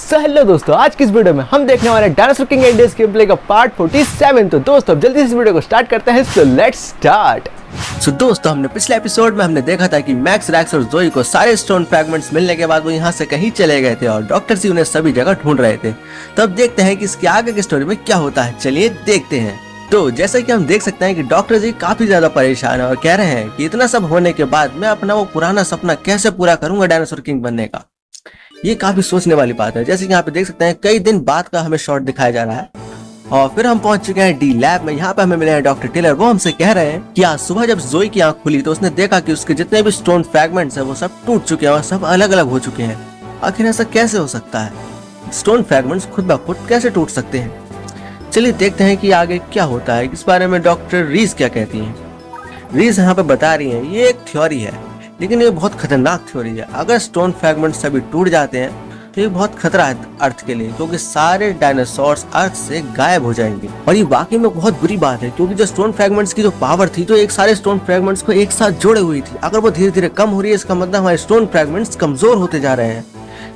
So hello दोस्तों, आज की इस वीडियो में हम देखने वाले dinosaur king and days game play का पार्ट 47। तो दोस्तों अब जल्दी से इस वीडियो को स्टार्ट करते हैं। So let's start. सो दोस्तों हमने पिछले एपिसोड में हमने देखा था कि मैक्स, रैक्स और जोई को सारे स्टोन फ्रैगमेंट्स मिलने के बाद वो यहाँ से कहीं चले गए थे और डॉक्टर सी उन्हें सभी जगह ढूंढ रहे थे। तो अब देखते हैं कि इसके आगे की स्टोरी में क्या होता है। चलिए देखते हैं। तो जैसा कि हम देख सकते हैं कि डॉक्टर जी काफी ज्यादा परेशान है और कह रहे हैं कि इतना सब होने के बाद मैं अपना वो पुराना सपना कैसे पूरा करूंगा डायनासोर किंग बनने का। ये काफी सोचने वाली बात है। जैसे कि यहाँ पे देख सकते हैं कई दिन बाद का हमें शॉट दिखाया जा रहा है और फिर हम पहुंच चुके हैं डी लैब में। यहाँ पे हमें मिले हैं डॉक्टर टेलर। वो हमसे कह रहे हैं कि आज सुबह जब जोई की आंख खुली तो उसने देखा कि उसके जितने भी स्टोन फ्रैगमेंट्स हैं वो सब टूट चुके हैं और सब अलग अलग हो चुके हैं। आखिर ऐसा कैसे हो सकता है? स्टोन फ्रैगमेंट्स खुद ब खुद कैसे टूट सकते हैं? चलिए देखते हैं कि आगे क्या होता है। इस बारे में डॉक्टर रीज क्या कहती है। रीज यहाँ पे बता रही है ये एक थ्योरी है, लेकिन ये बहुत खतरनाक थ्योरी है। अगर स्टोन फ्रैगमेंट्स सभी टूट जाते हैं तो ये बहुत खतरा है अर्थ के लिए, क्योंकि सारे डायनासोर्स अर्थ से गायब हो जाएंगे। और ये वाकई में बहुत बुरी बात है, क्योंकि जो स्टोन फ्रैगमेंट्स की जो पावर थी तो एक सारे स्टोन फ्रैगमेंट्स को एक साथ जोड़े हुई थी। अगर वो धीरे धीरे कम हो रही है इसका मतलब हमारे स्टोन फ्रैगमेंट्स कमजोर होते जा रहे हैं।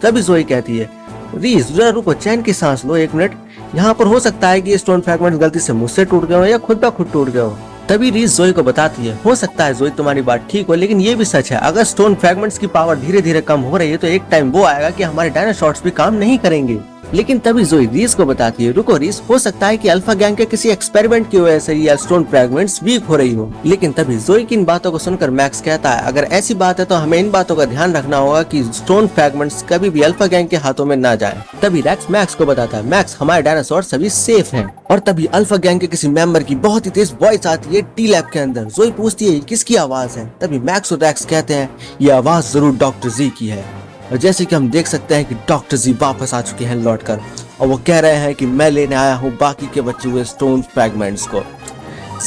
तभी जोई कहती है रीज जरा रुको, चैन की सांस लो, एक मिनट। यहाँ पर हो सकता है कि ये स्टोन फ्रैगमेंट्स गलती से मुझसे टूट गए हो या खुद ब खुद टूट गए हो। तभी रीज जोई को बताती है हो सकता है जोई तुम्हारी बात ठीक हो, लेकिन ये भी सच है अगर स्टोन फ्रैगमेंट्स की पावर धीरे धीरे कम हो रही है तो एक टाइम वो आएगा कि हमारे डायनासोर्स भी काम नहीं करेंगे। लेकिन तभी जोई रीज को बताती है रुको रीज, हो सकता है कि अल्फा गैंग के किसी एक्सपेरिमेंट की वजह से ये स्टोन फ्रैगमेंट्स वीक हो रही हो। लेकिन तभी जोई की इन बातों को सुनकर मैक्स कहता है अगर ऐसी बात है तो हमें इन बातों का ध्यान रखना होगा कि स्टोन फ्रैगमेंट्स कभी भी अल्फा गैंग के हाथों में ना जाए। तभी रैक्स मैक्स को बताता है मैक्स हमारे डायनासोर सभी सेफ हैं। और तभी अल्फा गैंग के किसी मेंबर की बहुत ही तेज वॉइस आती है टी लैब के अंदर। जोई पूछती है किसकी आवाज है। तभी मैक्स और रैक्स कहते हैं ये आवाज जरूर डॉक्टर जी की है। और जैसे कि हम देख सकते हैं कि डॉक्टर जी वापस आ चुके हैं लौटकर और वो कह रहे हैं कि मैं लेने आया हूँ बाकी के बचे हुए स्टोन फ्रैगमेंट्स को।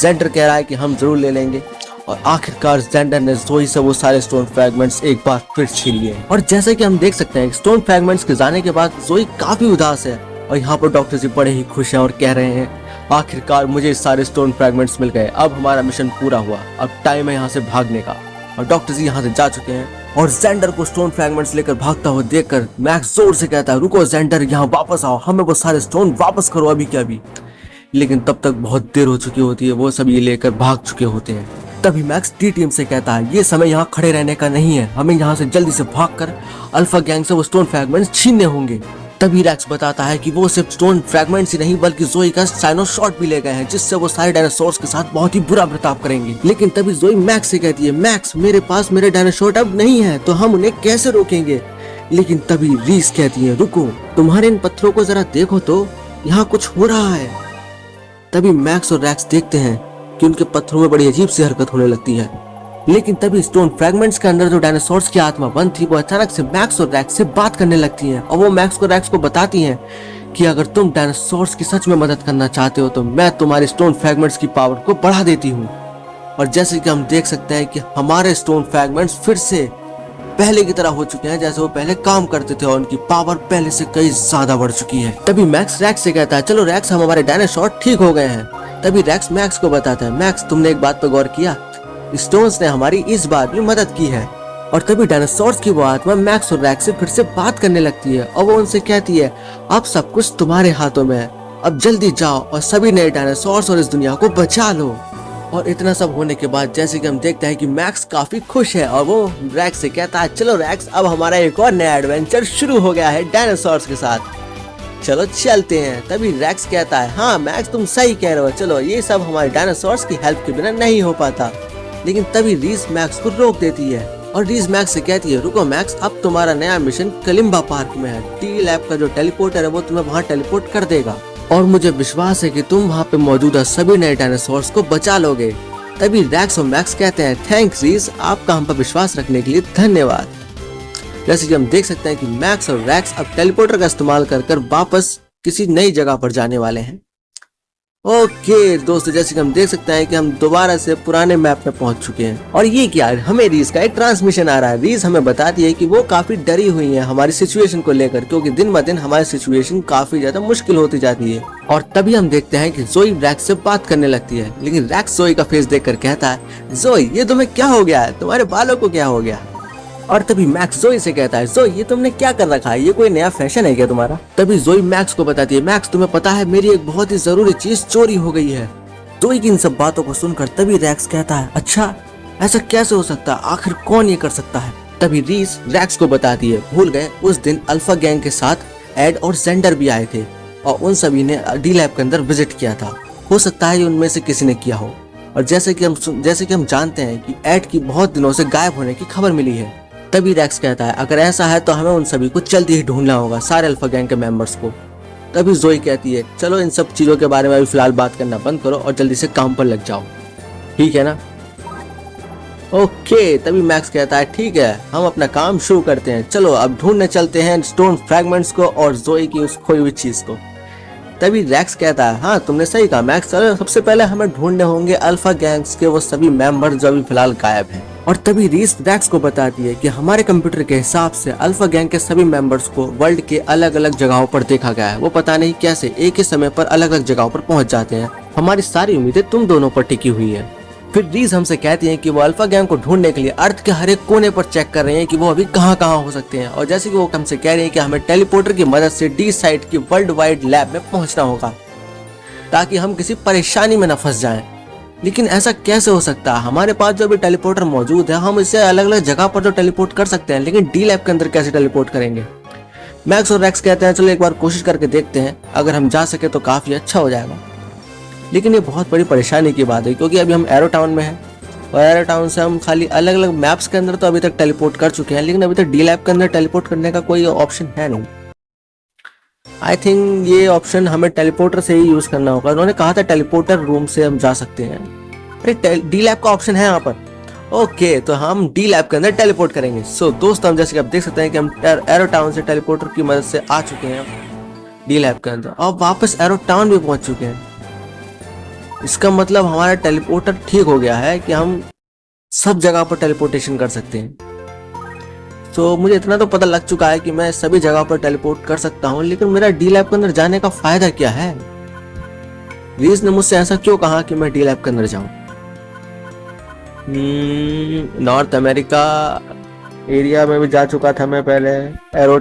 जेंडर कह रहा है कि हम जरूर ले लेंगे। और आखिरकार जेंडर ने जोई से वो सारे स्टोन फ्रैगमेंट्स एक बार फिर छीन लिए। और जैसे कि हम देख सकते हैं स्टोन फ्रैगमेंट्स के जाने के बाद जोई काफी उदास है और यहाँ पर डॉक्टर जी बड़े ही खुश हैं और कह रहे हैं आखिरकार मुझे सारे स्टोन फ्रैगमेंट्स मिल गए, अब हमारा मिशन पूरा हुआ, अब टाइम है यहाँ से भागने का। और डॉक्टर जी यहाँ से जा चुके हैं और जेंडर को स्टोन फ्रैगमेंट्स लेकर भागता हुआ देखकर मैक्स जोर से कहता है रुको जेंडर, यहाँ वापस आओ, हमें वो सारे स्टोन वापस करो अभी के अभी। लेकिन तब तक बहुत देर हो चुकी होती है, वो सब ये लेकर भाग चुके होते हैं। तभी मैक्स टी टीम से कहता है ये समय यहाँ खड़े रहने का नहीं है, हमें यहाँ से जल्दी से भागकर अल्फा गैंग से वो स्टोन फ्रैगमेंट्स छीनने होंगे। तभी रैक्स बताता है कि वो सिर्फ स्टोन फ्रैगमेंट्स ही नहीं बल्कि जोई का साइनो शॉट भी ले गए हैं, जिससे वो सारे डायनासोर्स के साथ बहुत ही बुरा बर्ताव करेंगे। लेकिन तभी जोई मैक्स से कहती है मैक्स मेरे पास मेरे डायनासोर अब नहीं है तो हम उन्हें कैसे रोकेंगे। लेकिन तभी रीस कहती है रुको, तुम्हारे इन पत्थरों को जरा देखो तो यहाँ कुछ हो रहा है। तभी मैक्स और रैक्स देखते हैं कि उनके पत्थरों में बड़ी अजीब सी हरकत होने लगती है। लेकिन तभी स्टोन फ्रैगमेंट्स के अंदर जो डायनासोर्स की आत्मा बंद थी वो अचानक से मैक्स और रैक्स से बात करने लगती हैं और वो मैक्स को रैक्स को बताती हैं कि अगर तुम डायनासोर्स की सच में मदद करना चाहते हो तो मैं तुम्हारे स्टोन फ्रैगमेंट्स की पावर को बढ़ा देती हूँ। और जैसे कि हम देख सकते हैं कि हमारे स्टोन फ्रैगमेंट्स फिर से पहले की तरह हो चुके हैं जैसे वो पहले काम करते थे और उनकी पावर पहले से कई ज्यादा बढ़ चुकी है। तभी मैक्स रैक्स से कहता है चलो रैक्स हम हमारे डायनासोर ठीक हो गए हैं। तभी रैक्स मैक्स को बताता है मैक्स तुमने एक बात पर गौर किया, स्टोन्स ने हमारी इस बार भी मदद की है। और तभी डायनासोर्स की वो आत्मा मैक्स और रैक्स से फिर से बात करने लगती है और वो उनसे कहती है अब सब कुछ तुम्हारे हाथों में है, अब जल्दी जाओ और सभी नए डायनासोर्स और इस दुनिया को बचा लो। और इतना सब होने के बाद जैसे कि हम देखते हैं कि मैक्स काफी खुश है और वो रैक्स से कहता है चलो रैक्स अब हमारा एक और नया एडवेंचर शुरू हो गया है डायनासोर्स के साथ, चलो चलते हैं। तभी रैक्स कहता है हाँ मैक्स तुम सही कह रहे हो, चलो ये सब हमारे डायनासोर्स की हेल्प के बिना नहीं हो पाता। लेकिन तभी रीज मैक्स को रोक देती है और रीज मैक्स से कहती है रुको मैक्स, अब तुम्हारा नया मिशन कलिम्बा पार्क में है, टी लैब का जो टेलीपोर्टर है वो तुम्हें वहाँ टेलीपोर्ट कर देगा और मुझे विश्वास है कि तुम वहाँ पे मौजूदा सभी नए डायनासोर्स को बचा लोगे। तभी रैक्स और मैक्स कहते हैं थैंक्स रीज, आपका हम पर विश्वास रखने के लिए धन्यवाद। जैसे कि हम देख सकते हैं कि मैक्स और रैक्स अब टेलीपोर्टर का इस्तेमाल कर वापस किसी नई जगह पर जाने वाले हैं। ओके दोस्तों, जैसे कि हम देख सकते हैं कि हम दोबारा से पुराने मैप में पहुंच चुके हैं और ये क्या है, हमें रीज का एक ट्रांसमिशन आ रहा है। रीज हमें बताती है कि वो काफी डरी हुई है हमारी सिचुएशन को लेकर, क्योंकि दिन ब दिन हमारी सिचुएशन काफी ज्यादा मुश्किल होती जाती है। और तभी हम देखते हैं कि जोई रैक्स से बात करने लगती है, लेकिन रैक्स जोई का फेस देखकर कहता है जोई ये तुम्हें क्या हो गया है, तुम्हारे बालों को क्या हो गया। और तभी मैक्स जोई से कहता है, जोई ये तुमने क्या कर रखा है, ये कोई नया फैशन है क्या तुम्हारा। तभी जोई मैक्स को बताती है, मैक्स तुम्हें पता है मेरी एक बहुत ही जरूरी चीज चोरी हो गई है। जोई की इन सब बातों को सुनकर तभी रैक्स कहता है, अच्छा ऐसा कैसे हो सकता है, आखिर कौन ये कर सकता है। तभी रीस रैक्स को बताती है, भूल गए उस दिन अल्फा गैंग के साथ एड और जेंडर भी आए थे और उन सभी ने डी लैब के अंदर विजिट किया था, हो सकता है उनमें से किसी ने किया हो। और जैसे कि हम जानते हैं कि एड की बहुत दिनों से गायब होने की खबर मिली है। तभी रैक्स कहता है, अगर ऐसा है तो हमें उन सभी को जल्दी ही ढूंढना होगा, सारे अल्फा गैंग के मेंबर्स को। तभी जोई कहती है, चलो इन सब चीजों के बारे में अभी फिलहाल बात करना बंद करो और जल्दी से काम पर लग जाओ, ठीक है ना। ओके, तभी मैक्स कहता है, ठीक है हम अपना काम शुरू करते हैं, चलो अब ढूंढने चलते हैं स्टोन फ्रैगमेंट्स को और जोई की उस खोई हुई चीज को। तभी रैक्स कहता है, हाँ तुमने सही कहा मैक्स, चलो सबसे पहले हमें ढूंढने होंगे अल्फा गैंग्स के वो सभी मेंबर जो अभी फिलहाल गायब हैं। और तभी रीस रैक्स को बताती है कि हमारे कंप्यूटर के हिसाब से अल्फा गैंग के सभी मेंबर्स को वर्ल्ड के अलग अलग जगहों पर देखा गया है, वो पता नहीं कैसे एक ही समय पर अलग अलग जगहों पर पहुंच जाते हैं। हमारी सारी उम्मीदें तुम दोनों पर टिकी हुई है। फिर रीस हमसे कहती हैं कि वो अल्फा गैंग को ढूंढने के लिए अर्थ के हर एक कोने पर चेक कर रहे हैं कि वो अभी कहाँ कहाँ हो सकते हैं। और जैसे कि वो हमसे कह रहे हैं कि हमें टेलीपोर्टर की मदद से डी साइट की वर्ल्ड वाइड लैब में पहुंचना होगा ताकि हम किसी परेशानी में न फंस जाएं। लेकिन ऐसा कैसे हो सकता है, हमारे पास जो भी टेलीपोर्टर मौजूद है हम इसे अलग अलग जगह पर तो टेलीपोर्ट कर सकते हैं, लेकिन डी लैब के अंदर कैसे टेलीपोर्ट करेंगे। मैक्स और रैक्स कहते हैं, चलो एक बार कोशिश करके देखते हैं, अगर हम जा सके तो काफी अच्छा हो जाएगा। लेकिन ये बहुत बड़ी परेशानी की बात है क्योंकि अभी हम एरो टाउन में हैं और एरो टाउन से हम खाली अलग अलग मैप्स के अंदर तो अभी तक टेलीपोर्ट कर चुके हैं, लेकिन अभी तक डी लैब के अंदर टेलीपोर्ट करने का कोई ऑप्शन है नहीं। आई थिंक ये ऑप्शन हमें टेलीपोर्टर से ही यूज करना होगा। उन्होंने कहा था टेलीपोर्टर रूम से हम जा सकते हैं, अरे डी लैब का ऑप्शन है यहाँ पर। ओके, तो हम डी लैब के अंदर टेलीपोर्ट करेंगे। सो दोस्तों, हम जैसे कि आप देख सकते हैं कि हम एरो टाउन से टेलीपोर्टर की मदद से आ चुके हैं डी लैब के अंदर और वापस एरो टाउन भी पहुंच चुके हैं। इसका मतलब हमारा टेलीपोर्टर ठीक हो गया है कि हम सब जगह पर टेलीपोर्टेशन कर सकते हैं। तो मुझे इतना तो पता लग चुका है कि मैं सभी जगह पर टेलीपोर्ट कर सकता हूँ, लेकिन मेरा डी लैब के अंदर जाने का फायदा क्या है। रीस ने मुझसे ऐसा क्यों कहा कि मैं डी लैब के अंदर जाऊं। नॉर्थ अमेरिका एरिया में भी जा चुका था मैं पहले, एरो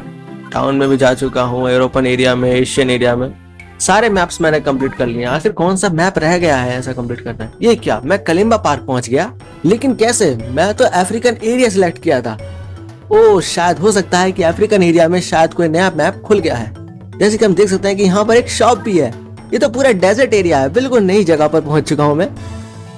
टाउन में भी जा चुका हूँ, यूरोपन एरिया में, एशियन एरिया में, सारे मैप्स मैंने कंप्लीट कर लिए। आखिर कौन सा मैप रह गया है ऐसा कंप्लीट करना है। ये क्या, मैं कलिम्बा पार्क पहुंच गया, लेकिन कैसे, मैं तो अफ्रीकन एरिया सिलेक्ट किया था। ओ शायद हो सकता है कि अफ्रीकन एरिया में शायद कोई नया मैप खुल गया है। जैसे कि हम देख सकते हैं कि यहाँ पर एक शॉप भी है। ये तो पूरा डेजर्ट एरिया है, बिल्कुल नई जगह पर पहुंच चुका हूँ मैं।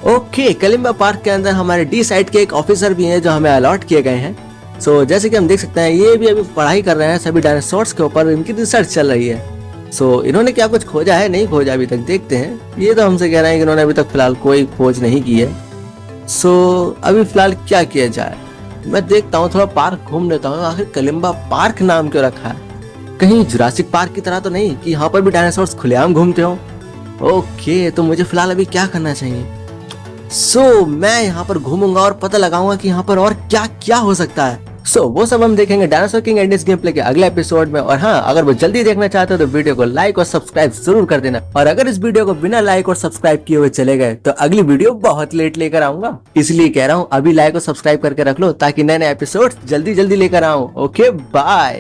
ओके, कलिम्बा पार्क के अंदर हमारे डी साइड के एक ऑफिसर भी हैं जो हमें अलॉट किए गए हैं। सो जैसे कि हम देख सकते हैं ये भी अभी पढ़ाई कर रहे हैं सभी डायनासोर्स के ऊपर, इनकी रिसर्च चल रही है। सो इन्होंने क्या कुछ खोजा है, नहीं खोजा अभी तक, देखते हैं। ये तो हमसे कह रहे हैं कि इन्होंने अभी तक फिलहाल कोई खोज नहीं की है। सो अभी फिलहाल क्या किया जाए, मैं देखता हूँ, थोड़ा पार्क घूम लेता हूँ। आखिर कलिम्बा पार्क नाम क्यों रखा है, कहीं जुरासिक पार्क की तरह तो नहीं कि यहाँ पर भी डायनासोर्स खुलेआम घूमते हो। ओके, तो मुझे फिलहाल अभी क्या करना चाहिए। सो मैं यहाँ पर घूमूंगा और पता लगाऊंगा कि यहाँ पर और क्या क्या हो सकता है। वो सब हम देखेंगे dinosaur king end game play के अगले एपिसोड में। और हाँ, अगर वो जल्दी देखना चाहते हो तो वीडियो को लाइक और सब्सक्राइब जरूर कर देना। और अगर इस वीडियो को बिना लाइक और सब्सक्राइब किए हुए चले गए तो अगली वीडियो बहुत लेट लेकर आऊंगा, इसलिए कह रहा हूँ अभी लाइक और सब्सक्राइब करके रख लो ताकि नए नए एपिसोड जल्दी जल्दी लेकर आऊं। Okay bye.